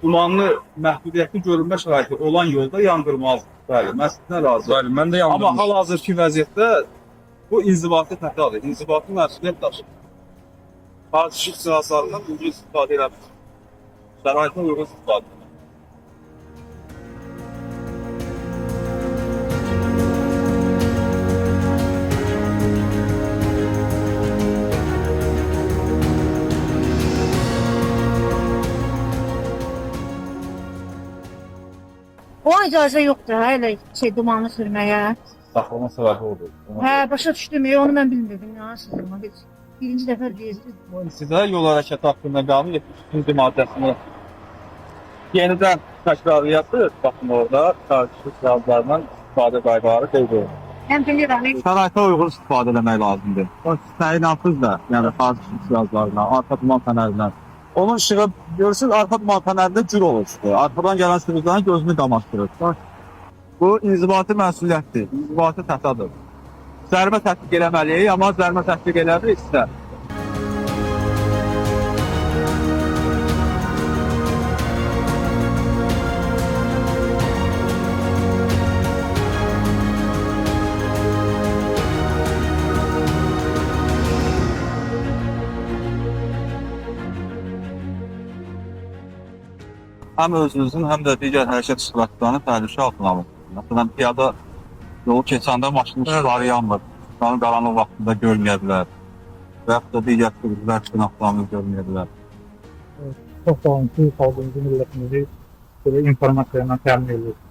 Dumanlı məhdudiyyətli görünmə şəraiti olan yolda yandırmalıdır. Bəli, mən sizdən razıyam. Bəli, mən də yandım. Amma hal-hazırki vəziyyətdə bu inzibati xətadır. İnzibati məsuliyyət daşır. Hadisi cihazlarından uyğun istifadə eləmək. Şəraitinə uyğun istifadə eləmək. O icazə yoxdur, elə dumanlı sürməyə. Saxlama səbəbi odur. Hə, başa düşdüm, onu mən bilmirdim ya sizin. Heç birinci dəfə deyirsiniz. Sizə yol hərəkəti haqqında qanun 72-ci maddəsini yenidən təkrarlayasınız. Baxın orada tartışlı cihazlarından istifadə qaydaları qeyd edilir. Mən bilirəm. Şəraitə uyğun istifadə etmək lazımdır. O təyinatınız da, yəni tartışlı cihazlarına, arxa duman fənərindən. Onun işığı görürsünüz, arxa duman fənərində cür olur. Arxadan gələn sürücülərin gözünü qamaşdırır. Bu inzibati məsuliyyətdir, inzibati xətadır. Cərimə tətbiq eləməliyik, amma cərimə tətbiq eləmir isə. Həm özünüzün, həm də digər hərəkət iştirakçılarını təhlükə altına alın. Məsələn, piyada yolu keçəndə maşının işıqları yanmır. İşıqların qaranlıq vaxtında görməyə bilər. Və yaxud da digər sürücülər üçün avtomobil görməyə bilər. Çox sağ olun ki, xalqımızın millətimizi belə informasiya ilə təmin edirsiniz.